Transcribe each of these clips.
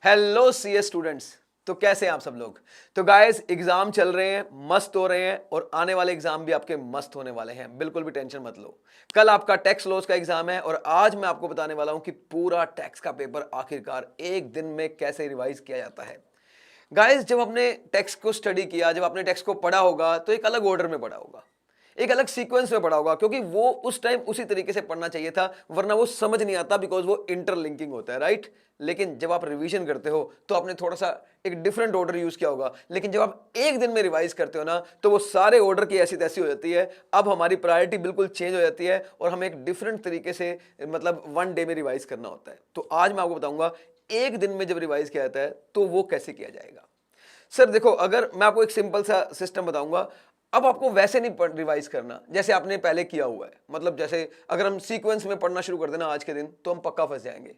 Hello CS students. तो कैसे हैं आप सब लोग। तो गाइस एग्जाम चल रहे हैं, मस्त हो रहे हैं और आने वाले एग्जाम भी आपके मस्त होने वाले हैं, बिल्कुल भी टेंशन मत लो। कल आपका टैक्स लॉस का एग्जाम है और आज मैं आपको बताने वाला हूं कि पूरा टैक्स का पेपर आखिरकार एक दिन में कैसे रिवाइज किया जाता है। गाइस जब आपने टैक्स को स्टडी किया, जब आपने टैक्स को पढ़ा होगा तो एक अलग ऑर्डर में पढ़ा होगा, एक अलग सीक्वेंस में पढ़ा होगा, क्योंकि वो उस टाइम उसी तरीके से पढ़ना चाहिए था, वरना वो समझ नहीं आता, बिकॉज वो इंटरलिंकिंग होता है, राइट। लेकिन जब आप रिवीजन करते हो तो आपने थोड़ा सा एक डिफरेंट ऑर्डर यूज किया होगा, लेकिन जब आप एक दिन में रिवाइज करते हो ना तो वो सारे ऑर्डर की ऐसी तैसी हो जाती है। अब हमारी प्रायोरिटी बिल्कुल चेंज हो जाती है और हमें एक डिफरेंट तरीके से मतलब वन डे में रिवाइज करना होता है। तो आज मैं आपको बताऊंगा एक दिन में जब रिवाइज किया जाता है तो वो कैसे किया जाएगा। सर देखो, अगर मैं आपको एक सिंपल सा सिस्टम बताऊंगा, अब आपको वैसे नहीं रिवाइज करना जैसे आपने पहले किया हुआ है। मतलब जैसे अगर हम सीक्वेंस में पढ़ना शुरू कर देना आज के दिन तो हम पक्का फंस जाएंगे।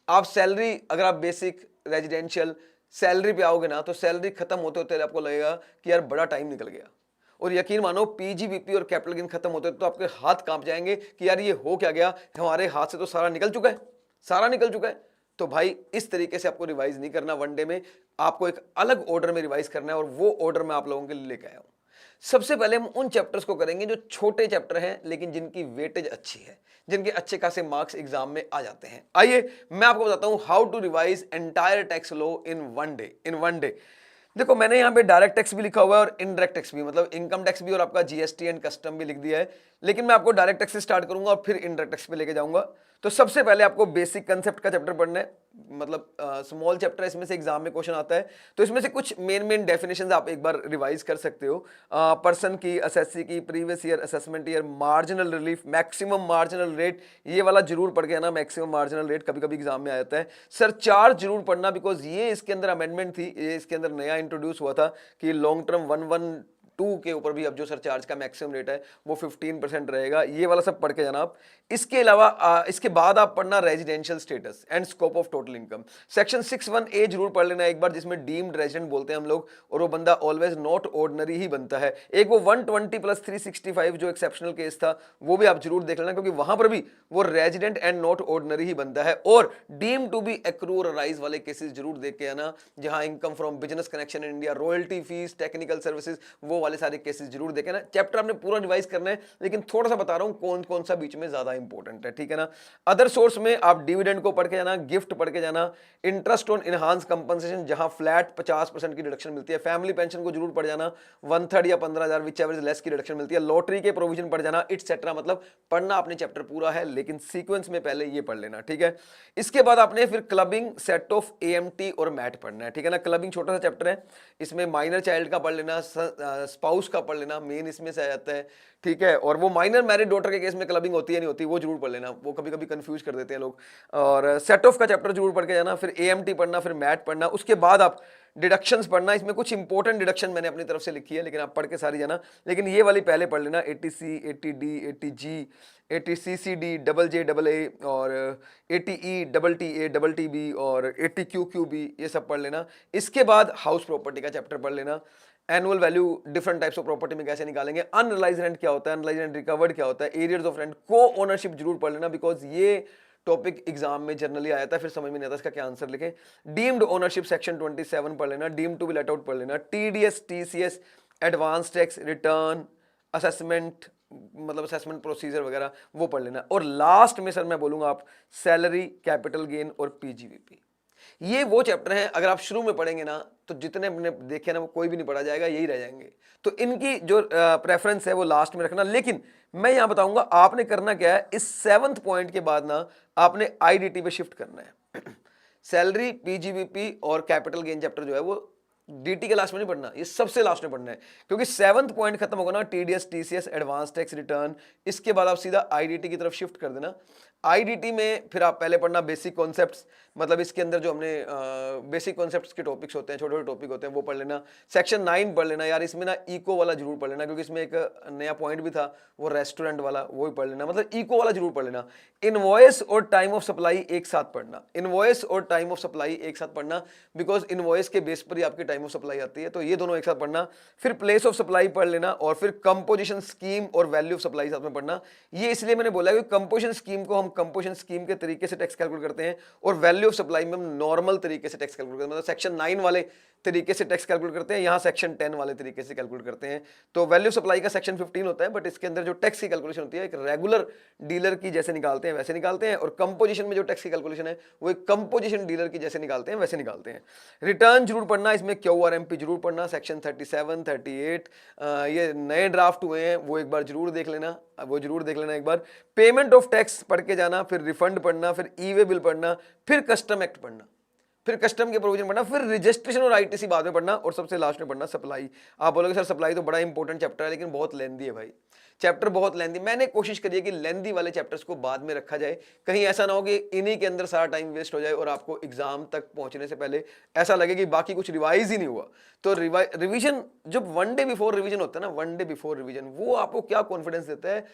आप सैलरी, अगर आप बेसिक रेजिडेंशियल सैलरी पे आओगे ना तो सैलरी खत्म होते होते आपको लगेगा कि यार बड़ा टाइम निकल गया। और यकीन मानो पीजीबीपी और कैपिटल गेन खत्म होते तो आपके हाथ कांप जाएंगे कि यार ये हो क्या गया, हमारे हाथ से तो सारा निकल चुका है, सारा निकल चुका है। तो भाई इस तरीके से आपको रिवाइज नहीं करना वन डे में, आपको एक अलग ऑर्डर में रिवाइज करना है और वो ऑर्डर मैं आप लोगों के लिए लेकर आया हूं। सबसे पहले हम उन चैप्टर्स को करेंगे जो छोटे चैप्टर हैं लेकिन जिनकी वेटेज अच्छी है, जिनके अच्छे खासे मार्क्स एग्जाम में आ जाते हैं। आइए मैं आपको बताता हूं how to revise entire tax law in one day. देखो मैंने यहाँ पे डायरेक्ट टैक्स भी लिखा हुआ है और इनडायरेक्ट टैक्स भी, मतलब इनकम टैक्स भी और आपका जीएसटी एंड कस्टम भी लिख दिया है, लेकिन मैं आपको डायरेक्ट टैक्स से स्टार्ट करूंगा और फिर इनडायरेक्ट टैक्स पे लेके जाऊंगा। तो सबसे पहले आपको बेसिक कंसेप्ट का चैप्टर पढ़ना है, मतलब स्मॉल चैप्टर है, इसमें से एग्जाम में क्वेश्चन आता है। तो इसमें से कुछ मेन डेफिनेशंस आप एक बार रिवाइज कर सकते हो। पर्सन की, असेसी की, previous year, assessment year, marginal relief, maximum marginal rate, ये वाला जरूर पढ़ के आना। मैक्सिमम मार्जिनल रेट कभी कभी एग्जाम में आ जाता है। सर चार्ज जरूर पढ़ना, बिकॉज ये इसके अंदर अमेंडमेंट थी, ये इसके अंदर नया इंट्रोड्यूस हुआ था कि लॉन्ग टर्म 112 के ऊपर भी अब जो सरचार्ज का मैक्सिमम रेट है वो 15% रहेगा। ये वाला सब पढ़ के जाना आप। इसके अलावा इसके बाद आप पढ़ना residential status and scope of total income. Section 61A जरूर पढ़ लेना एक बार, जिसमें डीम्ड रेजिडेंट बोलते हैं हम लोग, और वो बंदा ऑलवेज नॉट ऑर्डिनरी ही बनता है। एक वो 120 प्लस 365 जो एक्सेप्शनल केस था वो भी आप जरूर देख लेना, क्योंकि वहां पर भी वो रेजिडेंट एंड नॉट ऑर्डिनरी ही बनता है। और डीम टू बी एक्रू और राइज वाले केसेस जरूर देख के आना, जहां income from business connection in India, royalty fees, technical services, वो वाले सारे केसेस जरूर देखे ना। चैप्टर आपने पूरा रिवाइज करना है, लेकिन थोड़ा सा बता रहा हूं कौन कौन सा बीच में ज्यादा इंपॉर्टेंट है, ठीक है ना। अदर सोर्स में आप डिविडेंड को पढ़ के जाना, गिफ्ट पढ़ के जाना, इंटरेस्ट ऑन इनहांस कंपनसेशन जहां फ्लैट 50% की डिडक्शन मिलती है, फैमिली पेंशन को जरूर पढ़ जाना, 1/3 या 15,000 विच एवर लेस की डिडक्शन मिलती है, लॉटरी के प्रोविजन पढ़ जाना, इटसेट्रा। मतलब पढ़ना आपने चैप्टर पूरा है, लेकिन सीक्वेंस में पहले ये पढ़ लेना, ठीक है। इसके बाद आपने फिर क्लबिंग, सेट ऑफ एएमटी और मैट पढ़ना है, ठीक है ना। क्लबिंग छोटा सा चैप्टर है, इसमें माइनर चाइल्ड का पढ़ लेना, स्पाउस का पढ़ लेना, मेन इसमें से आ जाता है, ठीक है। और वो माइनर मैरिड डॉटर के केस में क्लबिंग होती है नहीं होती वो जरूर पढ़ लेना, वो कभी कभी कंफ्यूज कर देते हैं लोग। और सेट ऑफ का चैप्टर जरूर पढ़ के जाना, फिर एएमटी पढ़ना, फिर मैट पढ़ना। उसके बाद आप डिडक्शंस पढ़ना, इसमें कुछ इंपॉर्टेंट डिडक्शन मैंने अपनी तरफ से लिखी है, लेकिन आप पढ़ के सारी जाना, लेकिन ये वाली पहले पढ़ लेना। 80C, 80D, 80G, 80CCD, double J double A और 80E, double TA, double TB और 80QQB, ये सब पढ़ लेना। इसके बाद हाउस प्रॉपर्टी का चैप्टर पढ़ लेना, annual value different types of property में कैसे निकालेंगे, अनरिलाइज रेंट क्या होता है, अनरिलाइज रेंट रिकवर्ड क्या होता है, एरियर्स ऑफ रेंट, को ओनरशिप जरूर पढ़ लेना, बिकॉज ये टॉपिक एग्जाम में जनरली आया था, फिर समझ में नहीं आता इसका क्या आंसर लिखें। डीम्ड ओनरशिप सेक्शन 27 पढ़ लेना, deemed to be let out पढ़ लेना, TDS, TCS, advance tax return, assessment, मतलब असेसमेंट प्रोसीजर वगैरह वो पढ़ लेना। और लास्ट में सर मैं बोलूंगा आप सैलरी, कैपिटल गेन और पीजीवीपी, ये वो चैप्टर हैं अगर आप शुरू में पढ़ेंगे ना तो जितने हमने देखे ना वो कोई भी नहीं पढ़ा जाएगा, यही रह जाएंगे। तो इनकी जो प्रेफरेंस है वो लास्ट में रखना। लेकिन मैं यहां बताऊंगा आपने करना क्या है, इस 7th पॉइंट के बाद ना आपने आईडीटी पे शिफ्ट करना है। सैलरी, पीजीवीपी और कैपिटल गेन चैप्टर जो है वो डीटी के लास्ट में नहीं पढ़ना, ये सबसे लास्ट में पढ़ना है, क्योंकि 7th पॉइंट खत्म होगा ना TDS, TCS, advance tax return, इसके बाद आप सीधा आईडीटी की तरफ शिफ्ट कर देना। आईडीटी में फिर आप पहले पढ़ना बेसिक कॉन्सेप्ट्स, मतलब इसके अंदर जो हमने बेसिक कॉन्सेप्ट्स के टॉपिक्स होते हैं, छोटे छोटे टॉपिक होते हैं, वो पढ़ लेना। सेक्शन 9 पढ़ लेना यार, इसमें ना इको वाला जरूर पढ़ लेना, क्योंकि इसमें एक नया पॉइंट भी था वो रेस्टोरेंट वाला, वो भी पढ़ लेना, मतलब इको वाला जरूर पढ़ लेना। इनवॉइस और टाइम ऑफ सप्लाई एक साथ पढ़ना, इनवॉइस और टाइम ऑफ सप्लाई एक साथ पढ़ना, बिकॉज इनवॉइस के बेस पर ही आपकी टाइम ऑफ सप्लाई आती है, तो ये दोनों एक साथ पढ़ना, फिर प्लेस ऑफ सप्लाई पढ़ लेना, और फिर कंपोजिशन स्कीम और वैल्यू ऑफ सप्लाई साथ में पढ़ना। ये इसलिए मैंने बोला कि कंपोजिशन स्कीम को हम कंपोजिशन स्कीम के तरीके से टैक्स कैलकुलेट करते हैं, और वैल्यू ऑफ सप्लाई में हम नॉर्मल तरीके से टैक्स कैलकुलेट करते हैं, मतलब सेक्शन 9 वाले तरीके से टैक्स कैलकुलेट करते हैं, यहाँ सेक्शन 10 वाले तरीके से कैलकुलेट करते हैं। तो वैल्यू सप्लाई का सेक्शन 15 होता है, बट इसके अंदर जो टैक्स की कैलकुलेशन होती है एक रेगुलर डीलर की जैसे निकालते हैं वैसे निकालते हैं, और कंपोजिशन में जो टैक्स की कैलकुलेशन है वो एक कंपोजिशन डीलर की जैसे निकालते हैं वैसे निकालते हैं। रिटर्न जरूर पढ़ना, इसमें QRMP जरूर पढ़ना, सेक्शन 37, 38 ये नए ड्राफ्ट हुए हैं वो एक बार जरूर देख लेना, वो जरूर देख लेना एक बार। पेमेंट ऑफ टैक्स पढ़ के जाना, फिर रिफंड पढ़ना, फिर ई-वे बिल पढ़ना, फिर कस्टम एक्ट पढ़ना, फिर कस्टम के प्रोविजन पढ़ना, फिर रजिस्ट्रेशन और ITC बाद में पढ़ना, और सबसे लास्ट में पढ़ना सप्लाई। आप बोलोगे सर सप्लाई तो बड़ा इंपॉर्टेंट चैप्टर है, लेकिन बहुत लेंदी है भाई, चैप्टर बहुत लेंदी। मैंने कोशिश करी है कि लेंदी वाले चैप्टर्स को बाद में रखा जाए, कहीं ऐसा ना हो कि इन्हीं के अंदर सारा टाइम वेस्ट हो जाए और आपको एग्जाम तक पहुंचने से पहले ऐसा लगे कि बाकी कुछ रिवाइज ही नहीं हुआ। तो रिविजन जब 1 डे बिफोर रिविजन होता है ना, 1 डे बिफोर रिविजन, वो आपको क्या कॉन्फिडेंस देता है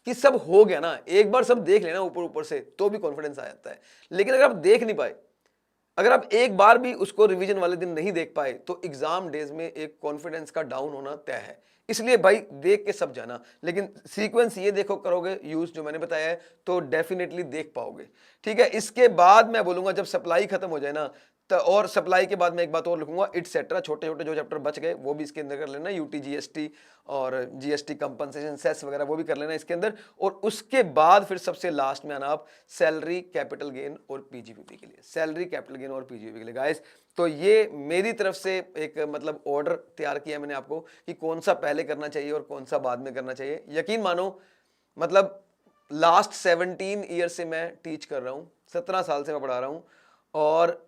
कि सब हो गया ना, एक बार सब देख लेना ऊपर ऊपर से तो भी कॉन्फिडेंस आ जाता है। लेकिन अगर आप देख नहीं पाए, अगर आप एक बार भी उसको रिवीजन वाले दिन नहीं देख पाए, तो एग्जाम डेज में एक कॉन्फिडेंस का डाउन होना तय है। इसलिए भाई देख के सब जाना, लेकिन सीक्वेंस ये देखो करोगे यूज जो मैंने बताया है तो डेफिनेटली देख पाओगे। ठीक है, इसके बाद मैं बोलूंगा जब सप्लाई खत्म हो जाए ना, तो और सप्लाई के बाद मैं एक बात और लिखूंगा, इटसेट्रा, छोटे छोटे जो चैप्टर बच गए वो भी इसके अंदर कर लेना, UT GST और GST कंपनसेशन सेस वगैरह वो भी कर लेना इसके अंदर। और उसके बाद फिर सबसे लास्ट में आना आप सैलरी, कैपिटल गेन और PGPP के लिए, सैलरी, कैपिटल गेन और PGPP के लिए गाइस। तो ये मेरी तरफ से एक मतलब ऑर्डर तैयार किया मैंने आपको कि कौन सा पहले करना चाहिए और कौन सा बाद में करना चाहिए। यकीन मानो मतलब लास्ट 17 ईयर से मैं टीच कर रहा हूँ, 17 साल से मैं पढ़ा रहा हूँ, और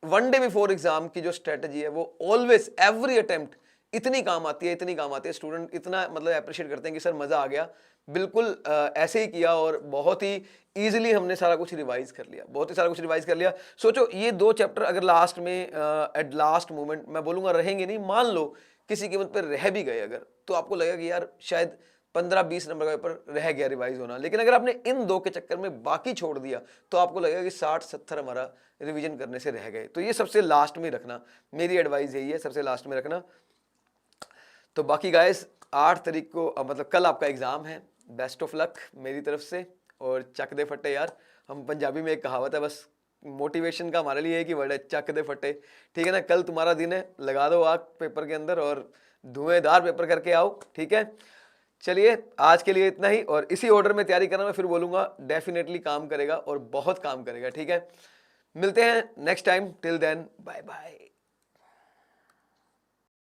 1 डे बिफोर एग्जाम की जो स्ट्रेटजी है वो ऑलवेज एवरी अटेम्प्ट इतनी काम आती है, इतनी काम आती है, स्टूडेंट इतना मतलब अप्रिशिएट करते हैं कि सर मजा आ गया, बिल्कुल ऐसे ही किया, और बहुत ही इजीली हमने सारा कुछ रिवाइज कर लिया, बहुत ही सारा कुछ रिवाइज कर लिया। सोचो ये 2 चैप्टर अगर लास्ट में एट लास्ट मोमेंट मैं बोलूंगा रहेंगे नहीं, मान लो किसी कीमत पर रह भी गए अगर, तो आपको लगेगा कि यार शायद 15-20 नंबर का पेपर रह गया रिवाइज होना। लेकिन अगर आपने इन 2 के चक्कर में बाकी छोड़ दिया तो आपको लगेगा कि 60-70 हमारा रिवीजन करने से रह गए। तो ये सबसे लास्ट में रखना, मेरी एडवाइस यही है, सबसे लास्ट में रखना। तो बाकी गाइस 8 तारीख को मतलब कल आपका एग्जाम है, बेस्ट ऑफ लक मेरी तरफ से, और चक दे फटे यार, हम पंजाबी में एक कहावत है, बस मोटिवेशन का हमारे लिए एक ही वर्ड है, चक दे फटे। ठीक है ना, कल तुम्हारा दिन है, लगा दो आग पेपर के अंदर और धुएंधार पेपर करके आओ। ठीक है, चलिए आज के लिए इतना ही, और इसी ऑर्डर में तैयारी करना, मैं फिर बोलूंगा डेफिनेटली काम करेगा और बहुत काम करेगा। ठीक है, मिलते हैं next time, till then bye bye.